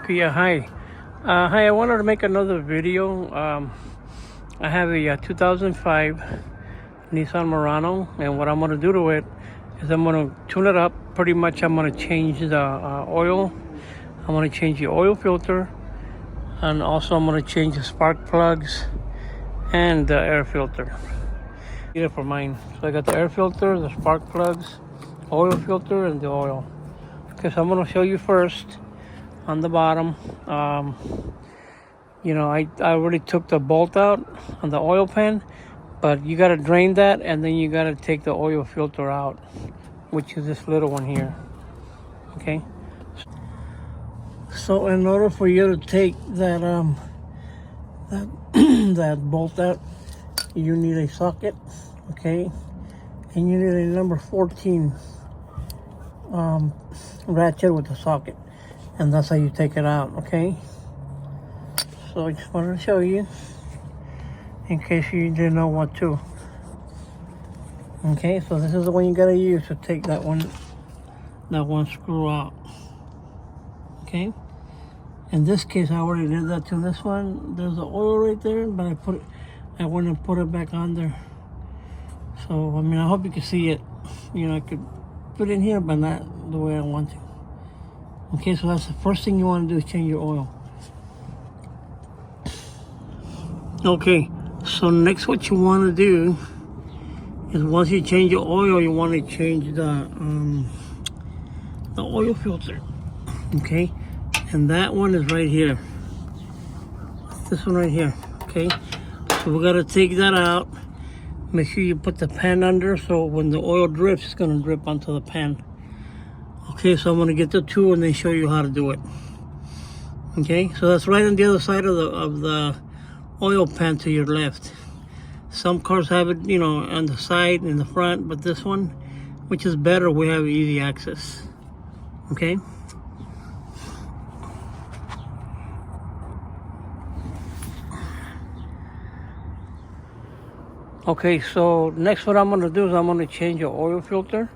Okay, yeah, hi. Hi, I wanted to make another video. I have a 2005 Nissan Murano, and what I'm going to do to it is I'm going to tune it up. Pretty much, I'm going to change the oil. I'm going to change the oil filter, and also I'm going to change the spark plugs and the air filter. Yeah, for mine. So I got the air filter, the spark plugs, oil filter, and the oil. Okay, so I'm going to show you first on the bottom. I already took the bolt out on the oil pan, but you got to drain that, and then you got to take the oil filter out, which is this little one here. Okay, so in order for you to take that that bolt out, you need a socket, okay, and you need a number 14 ratchet with the socket, and that's how you take it out. Okay, so I just wanted to show you in case you didn't know what to. Okay, so this is the one you gotta use to take that one screw out. Okay, in this case I already did that to this one. There's the oil right there, but I went and put it back on there. So I mean, I hope you can see it. I could put it in here, but not the way I want to. Okay, so that's the first thing you want to do, is change your oil. Okay, so next what you want to do is, once you change your oil, you want to change the oil filter. Okay, and that one is right here. This one right here. Okay, so we got to take that out. Make sure you put the pan under, so when the oil drips, it's going to drip onto the pan. Okay, so I'm going to get the tool and then show you how to do it. Okay, so that's right on the other side of the oil pan to your left. Some cars have it, on the side, in the front, but this one, which is better, we have easy access. Okay. Okay, so next what I'm going to do is I'm going to change your oil filter.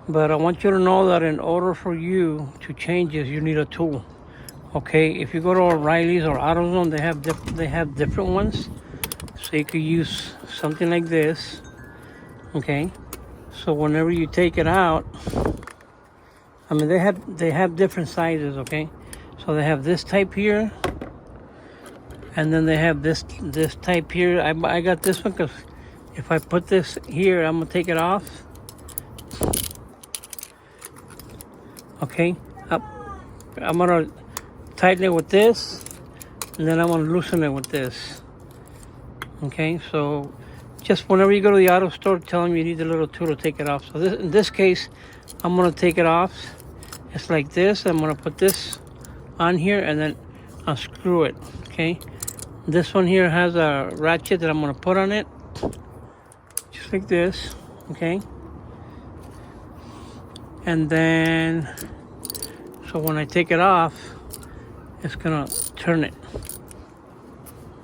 But I want you to know that in order for you to change this, you need a tool. Okay, if you go to O'Reilly's or AutoZone, they have different ones. So you could use something like this. Okay, so whenever you take it out, I mean, they have different sizes. Okay, so they have this type here, and then they have this type here. I got this one because if I put this here, I'm gonna take it off. Okay, I'm gonna tighten it with this, and then I'm gonna loosen it with this. Okay, so just whenever you go to the auto store, tell them you need a little tool to take it off. So in this case, I'm gonna take it off. It's like this. I'm gonna put this on here and then unscrew it. Okay, this one here has a ratchet that I'm gonna put on it, just like this. Okay, and then so when I take it off, it's gonna turn it.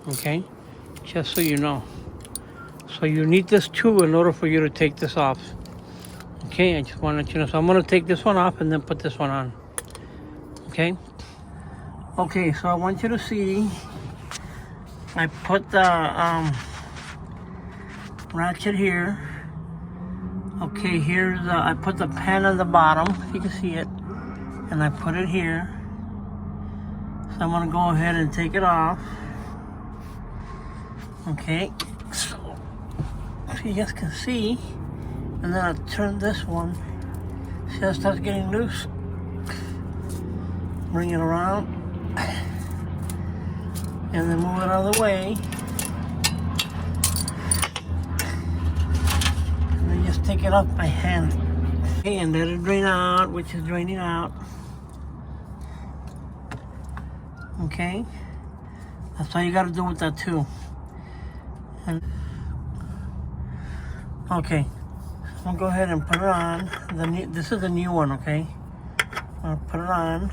Okay, just so you know. So you need this tool in order for you to take this off. Okay, I just want to let you know. So I'm gonna take this one off and then put this one on. Okay. Okay, so I want you to see. I put the ratchet here. Okay, I put the pan on the bottom, if you can see it, and I put it here. So I'm gonna go ahead and take it off. Okay, so you guys can see, and then I turn this one. See how it starts getting loose? Bring it around, and then move it out of the way. Take it off by hand. Okay, and let it drain out, which is draining out. Okay, that's all you got to do with that too. And okay, I'm gonna go ahead and put it on. This is the new one. Okay, I'm gonna put it on.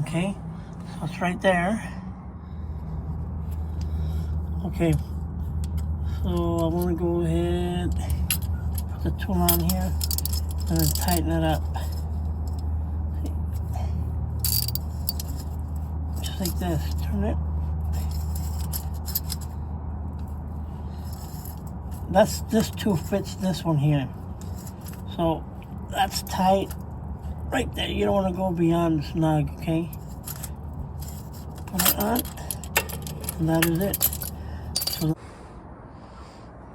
Okay, so it's right there. Okay, so I'm gonna go ahead, put the tool on here, and then tighten it up. Just like this. Turn it. This too fits this one here. So that's tight right there. You don't want to go beyond the snug, okay? Put it on, and that is it. So,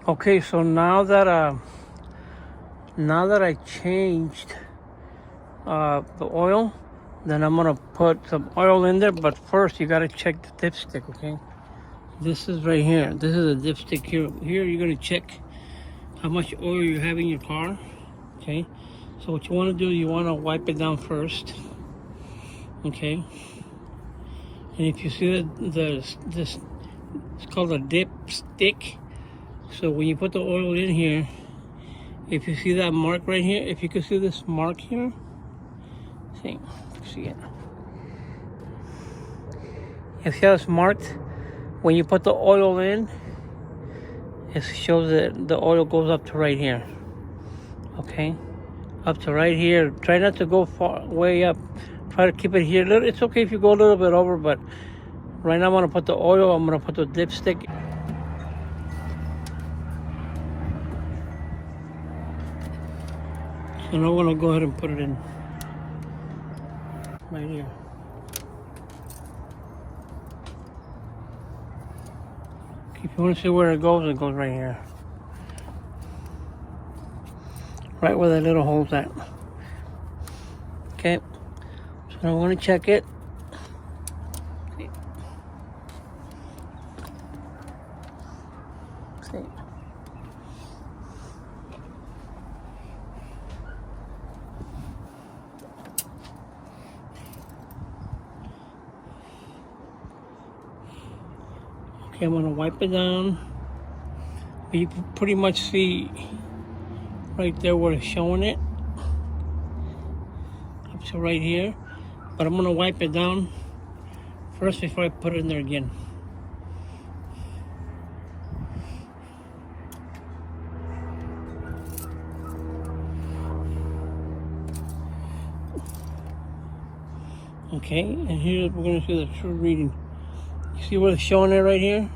okay, so now that I changed the oil, then I'm gonna put some oil in there. But first, you gotta check the dipstick, okay? This is right here. This is a dipstick here. Here, you're gonna check how much oil you have in your car, okay? So what you want to do, you want to wipe it down first, okay? And if you see this, it's called a dipstick. So when you put the oil in here, if you see that mark right here, if you can see this mark here, see it? If you see how it's marked, when you put the oil in, it shows that the oil goes up to right here, okay? Up to right here. Try not to go far way up. Try to keep it here. It's okay if you go a little bit over, but right now I'm gonna put the oil. I'm gonna put the dipstick. So now I'm gonna go ahead and put it in right here. If you want to see where it goes right here. Right where that little hole's at. Okay. So I want to check it. See. Okay, I'm going to wipe it down. You can pretty much see right there where it's showing it. Up to right here. But I'm going to wipe it down first before I put it in there again. Okay, and here we're going to see the true reading. You see what it's showing there right here?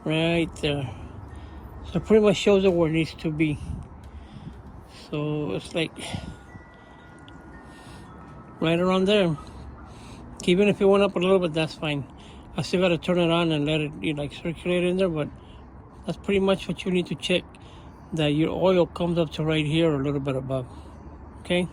Right there. So it pretty much shows it where it needs to be. So it's like right around there. Even if it went up a little bit, that's fine. I still got to turn it on and let it like circulate in there, but that's pretty much what you need to check, that your oil comes up to right here or a little bit above. Okay?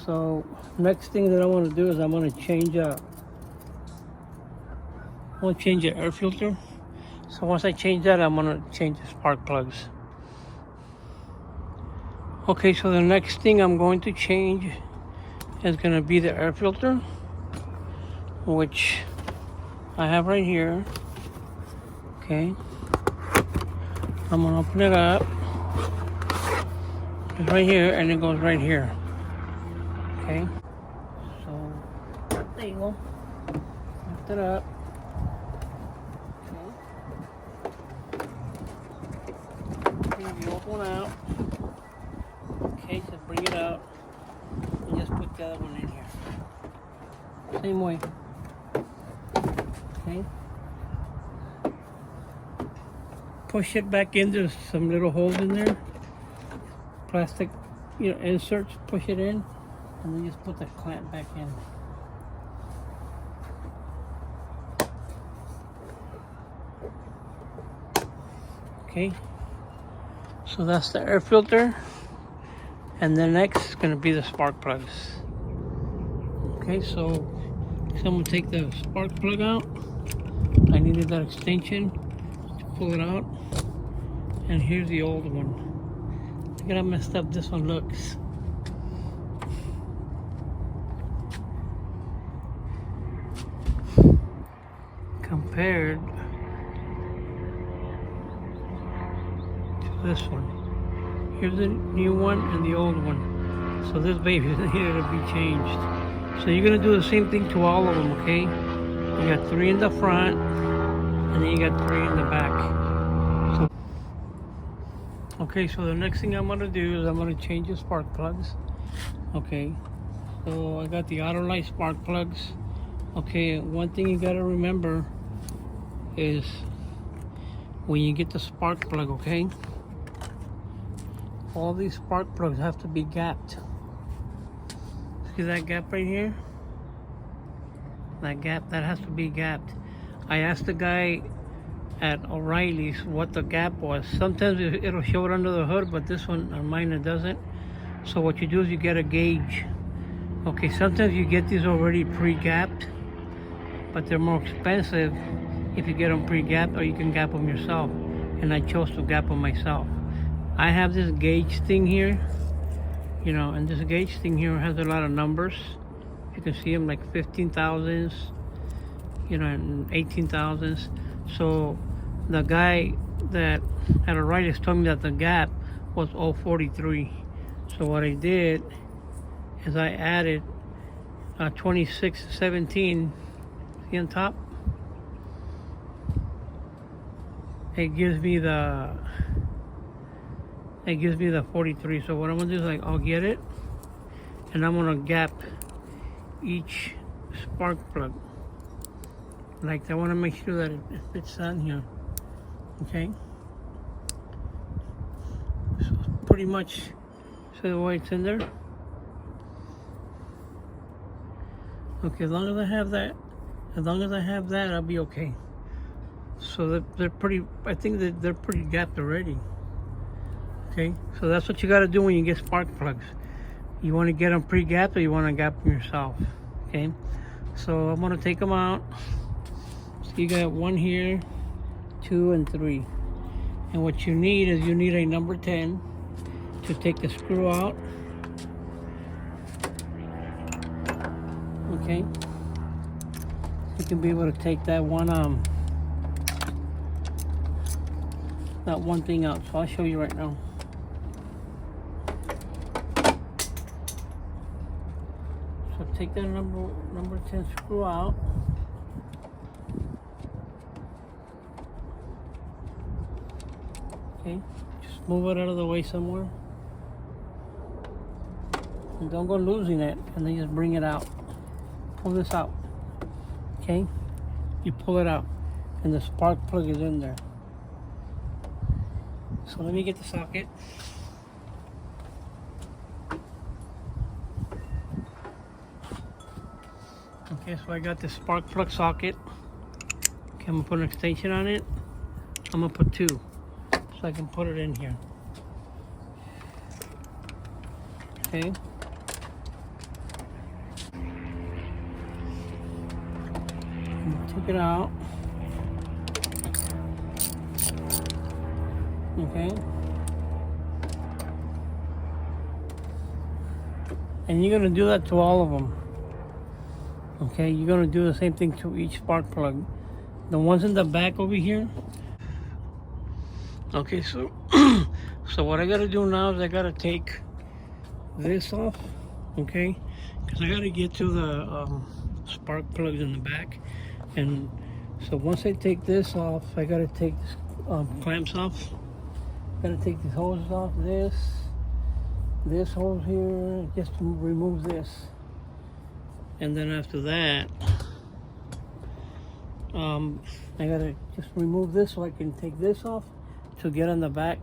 So next thing that I want to do is I'm going to change the air filter. So once I change that, I'm going to change the spark plugs. Okay, so the next thing I'm going to change is going to be the air filter, which I have right here. Okay, I'm going to open it up. It's right here, and it goes right here. Okay, so there you go. Lift it up. Okay, you open out. Okay, so bring it out and just put the other one in here. Same way. Okay. Push it back into some little holes in there. Plastic, inserts. Push it in, and then just put the clamp back in. Okay. So that's the air filter. And then next is going to be the spark plugs. Okay, so I'm going to take the spark plug out. I needed that extension to pull it out. And here's the old one. Look at how messed up this one looks. Compared to this one. Here's the new one and the old one. So this baby is here to be changed. So you're gonna do the same thing to all of them, okay? You got 3 in the front, and then you got 3 in the back. So, okay, so the next thing I'm gonna do is I'm gonna change the spark plugs. Okay, so I got the auto light spark plugs. Okay, one thing you gotta remember is when you get the spark plug, okay, all these spark plugs have to be gapped. See that gap right here? That gap, that has to be gapped. I asked the guy at O'Reilly's what the gap was. Sometimes it'll show it under the hood, but this one on mine it doesn't. So what you do is you get a gauge. Okay, sometimes you get these already pre-gapped, but they're more expensive if you get them pre-gapped, or you can gap them yourself. And I chose to gap them myself. I have this gauge thing here, you know, and this gauge thing here has a lot of numbers. You can see them like 15,000s, you know, and 18,000s. So the guy that at O'Reilly's told me that the gap was 043. So what I did is I added 2617. See on top? It gives me the 43. So what I'm gonna do is like I'll get it, and I'm gonna gap each spark plug. Like I want to make sure that it fits on here. Okay. So pretty much the way it's in there. Okay, as long as I have that, I'll be okay. So they're pretty, I think that they're pretty gapped already. Okay, so that's what you got to do when you get spark plugs. You want to get them pre-gapped, or you want to gap them yourself. Okay, so I'm going to take them out. So you got 1 here, 2 and 3. And what you need is you need a number 10 to take the screw out. Okay, you can be able to take that one thing out. So I'll show you right now. So take that number 10 screw out. Okay, just move it out of the way somewhere. And don't go losing it, and then just bring it out. Pull this out. Okay, you pull it out, and the spark plug is in there. So let me get the socket. Okay, so I got the spark plug socket. Okay, I'm gonna put an extension on it. I'm gonna put 2, so I can put it in here. Okay. Take it out. Okay. And you're gonna do that to all of them. Okay, you're gonna do the same thing to each spark plug. The ones in the back over here. Okay, so so what I gotta do now is I gotta take this off. Okay, because I gotta get to the spark plugs in the back. And so once I take this off, I gotta take this clamps off. Gotta take these hoses off. This hose here, just to remove this. And then after that, I gotta just remove this so I can take this off to get on the back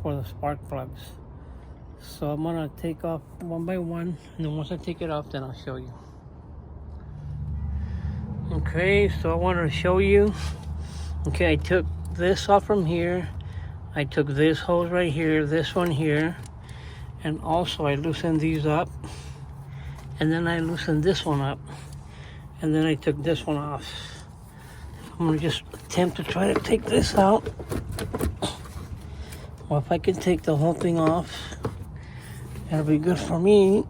for the spark plugs. So I'm gonna take off one by one, and then once I take it off, then I'll show you. Okay, so I wanted to show you. Okay, I took this off from here. I took this hose right here, this one here, and also I loosened these up. And then I loosened this one up, and then I took this one off. I'm gonna just attempt to try to take this out. Well, if I can take the whole thing off, that'll be good for me.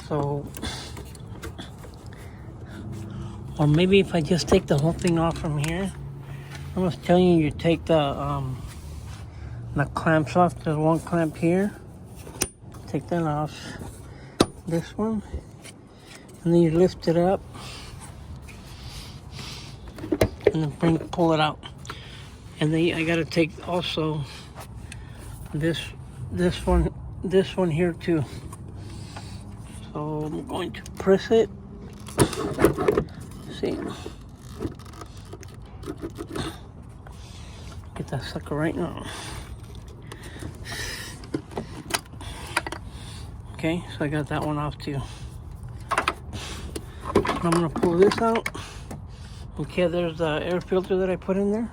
So, or maybe if I just take the whole thing off from here. I was telling you, you take the clamps off. There's one clamp here. take that off. This one, and then you lift it up, and then pull it out. And then I gotta take also this one here too. So I'm going to press it. See, get that sucker right now. Okay, so I got that one off too. I'm gonna pull this out. Okay, there's the air filter that I put in there.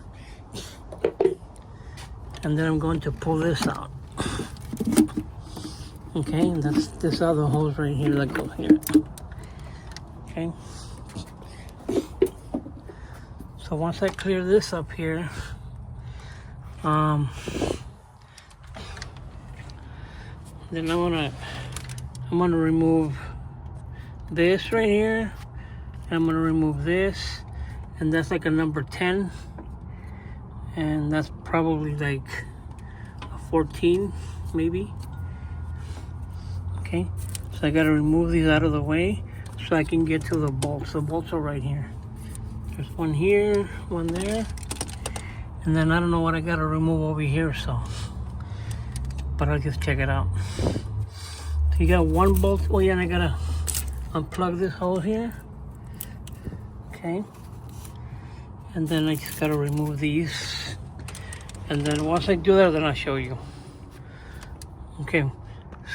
And then I'm going to pull this out. Okay, and that's this other hose right here that goes here. Okay. So once I clear this up here, then I'm gonna remove this right here. And I'm gonna remove this, and that's like a number 10, and that's probably like a 14, maybe. Okay, so I gotta remove these out of the way so I can get to the bolts. The bolts are right here. There's one here, one there, and then I don't know what I gotta remove over here, so, but I'll just check it out. So you got one bolt. Oh yeah, and I gotta unplug this hose here. Okay, and then I just gotta remove these, and then once I do that, then I'll show you. Okay,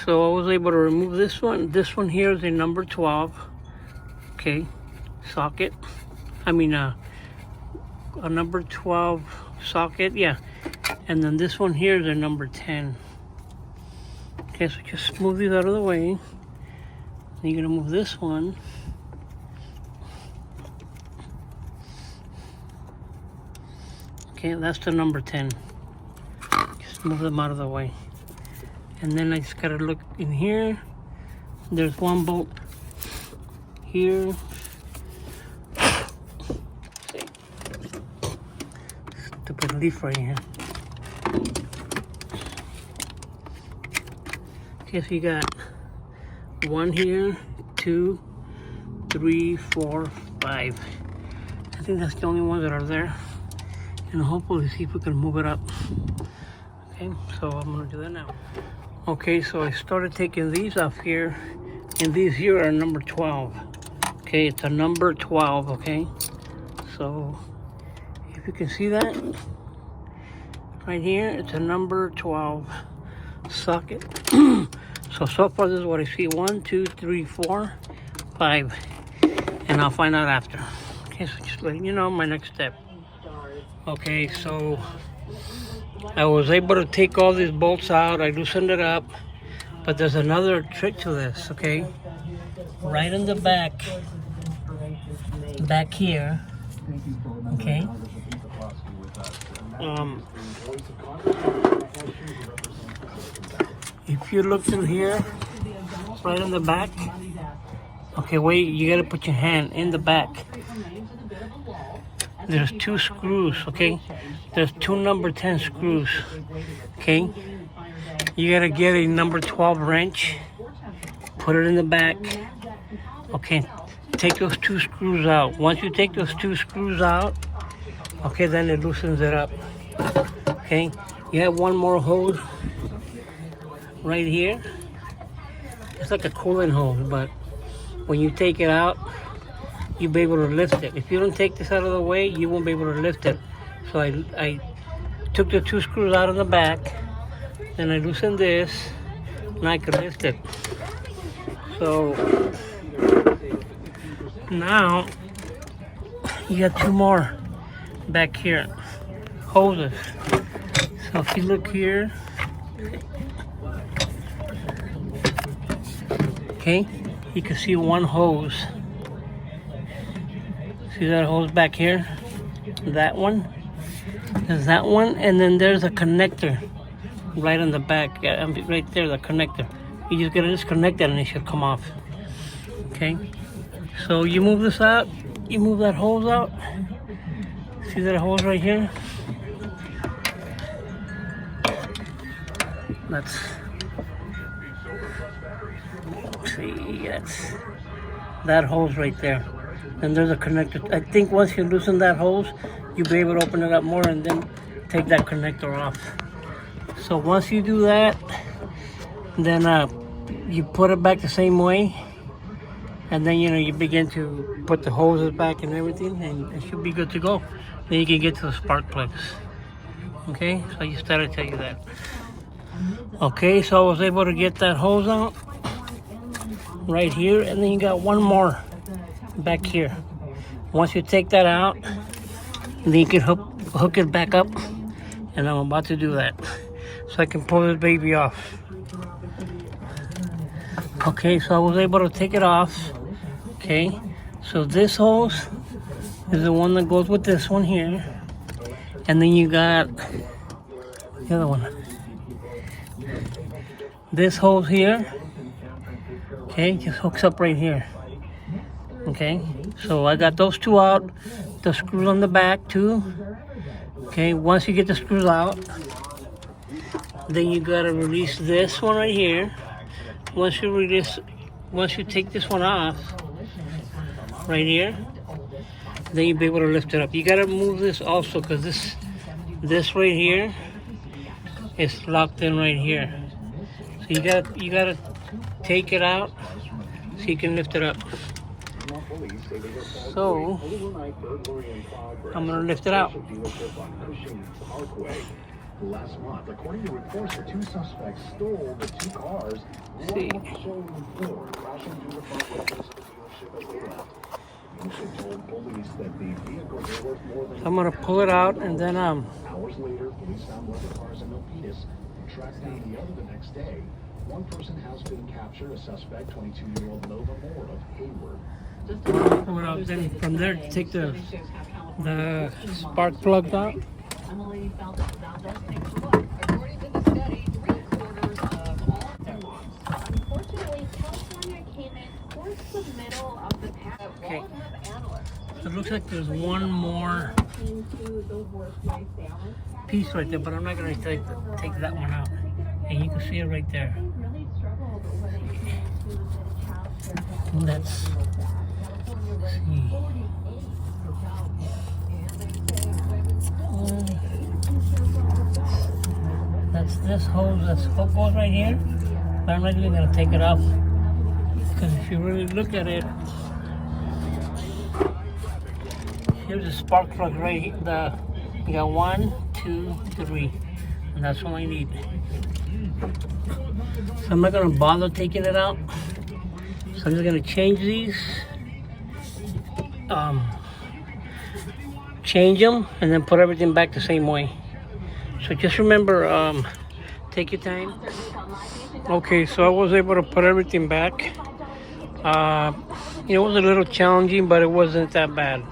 so I was able to remove this one. This one here is a number 12. Okay, socket. I mean a number 12 socket. Yeah, and then this one here is a number 10. Okay, so just move these out of the way. Then you're gonna move this one. Okay, that's the number 10. Just move them out of the way. And then I just gotta look in here. There's one bolt here. See. Stupid leaf right here. Okay, so you got one here, 2, 3, 4, 5. I think that's the only ones that are there. And hopefully see if we can move it up. Okay, so I'm gonna do that now. Okay, so I started taking these off here, and these here are number 12. Okay, it's a number 12, okay? So if you can see that, right here, it's a number 12 socket. So far this is what I see. 1, 2, 3, 4, 5. And I'll find out after. Okay, so just letting you know my next step. Okay, so I was able to take all these bolts out. I loosened it up, but there's another trick to this. Okay, right in the back here. Okay, if you look through here, right in the back. Okay, wait, you gotta put your hand in the back. There's 2 screws, okay? There's 2 number 10 screws, okay? You gotta get a number 12 wrench, put it in the back, okay? Take those 2 screws out. Once you take those 2 screws out, okay, then it loosens it up, okay? You have one more hose right here. It's like a coolant hose, but when you take it out, you'll be able to lift it. If you don't take this out of the way, you won't be able to lift it. So I took the 2 screws out of the back, then I loosened this, and I could lift it. So now you got 2 more back here, hoses. So if you look here, okay, you can see one hose. See that hose back here? That one? There's that one, and then there's a connector right on the back. Right there, the connector. You just gotta disconnect it and it should come off. Okay? So you move this out, you move that hose out. See that hose right here? See, that's that hose right there. And there's a connector. I think once you loosen that hose, you'll be able to open it up more and then take that connector off. So once you do that, then you put it back the same way, and then you begin to put the hoses back and everything, and it should be good to go. Then you can get to the spark plugs. Okay, so I just thought I'd tell you that. Okay, so I was able to get that hose out right here, and then you got one more back here. Once you take that out, then you can hook it back up, and I'm about to do that so I can pull this baby off. Okay, so I was able to take it off. Okay, so this hose is the one that goes with this one here, and then you got the other one. This hose here, okay, just hooks up right here. Okay, so I got those two out, the screws on the back too. Okay, once you get the screws out, then you gotta release this one right here. Once you take this one off, right here, then you'll be able to lift it up. You gotta move this also, because this right here is locked in right here. So you gotta take it out so you can lift it up. So I'm gonna lift it out. Last month, according to reports, the two suspects stole the two cars. See. I'm gonna pull it out, and then hours later, police found one of the cars in Milpitas and tracked down the other the next day. One person has been captured, a suspect, 22-year-old Nova Moore of Hayward. pull it out. Then from there, take the spark plug out. Emily Valdez takes a look. According to the study, 3/4 of all unfortunately, California came in towards the middle of the pack. Okay. So it looks like there's one more piece right there, but I'm not going to take that one out. And you can see it right there. And let's see. That's this hose, that's hook goes right here. But I'm not even going to take it off, because if you really look at it, here's a spark plug right here. You got 1, 2, 3, and that's all I need. So I'm not going to bother taking it out. So I'm just going to change these, change them, and then put everything back the same way. So just remember, take your time. Okay, so I was able to put everything back. It was a little challenging, but it wasn't that bad.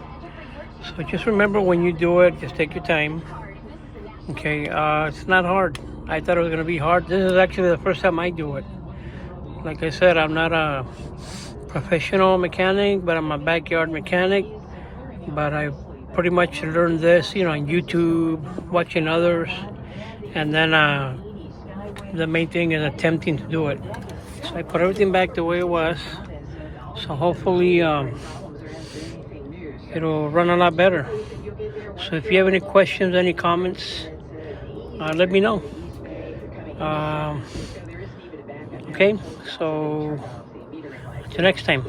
So just remember, when you do it, just take your time. Okay, it's not hard. I thought it was going to be hard. This is actually the first time I do it. Like I said, I'm not a professional mechanic, but I'm a backyard mechanic. But I pretty much learned this, on YouTube, watching others. And then the main thing is attempting to do it. So I put everything back the way it was. So hopefully it'll run a lot better. So if you have any questions, any comments, let me know. Okay, so till next time.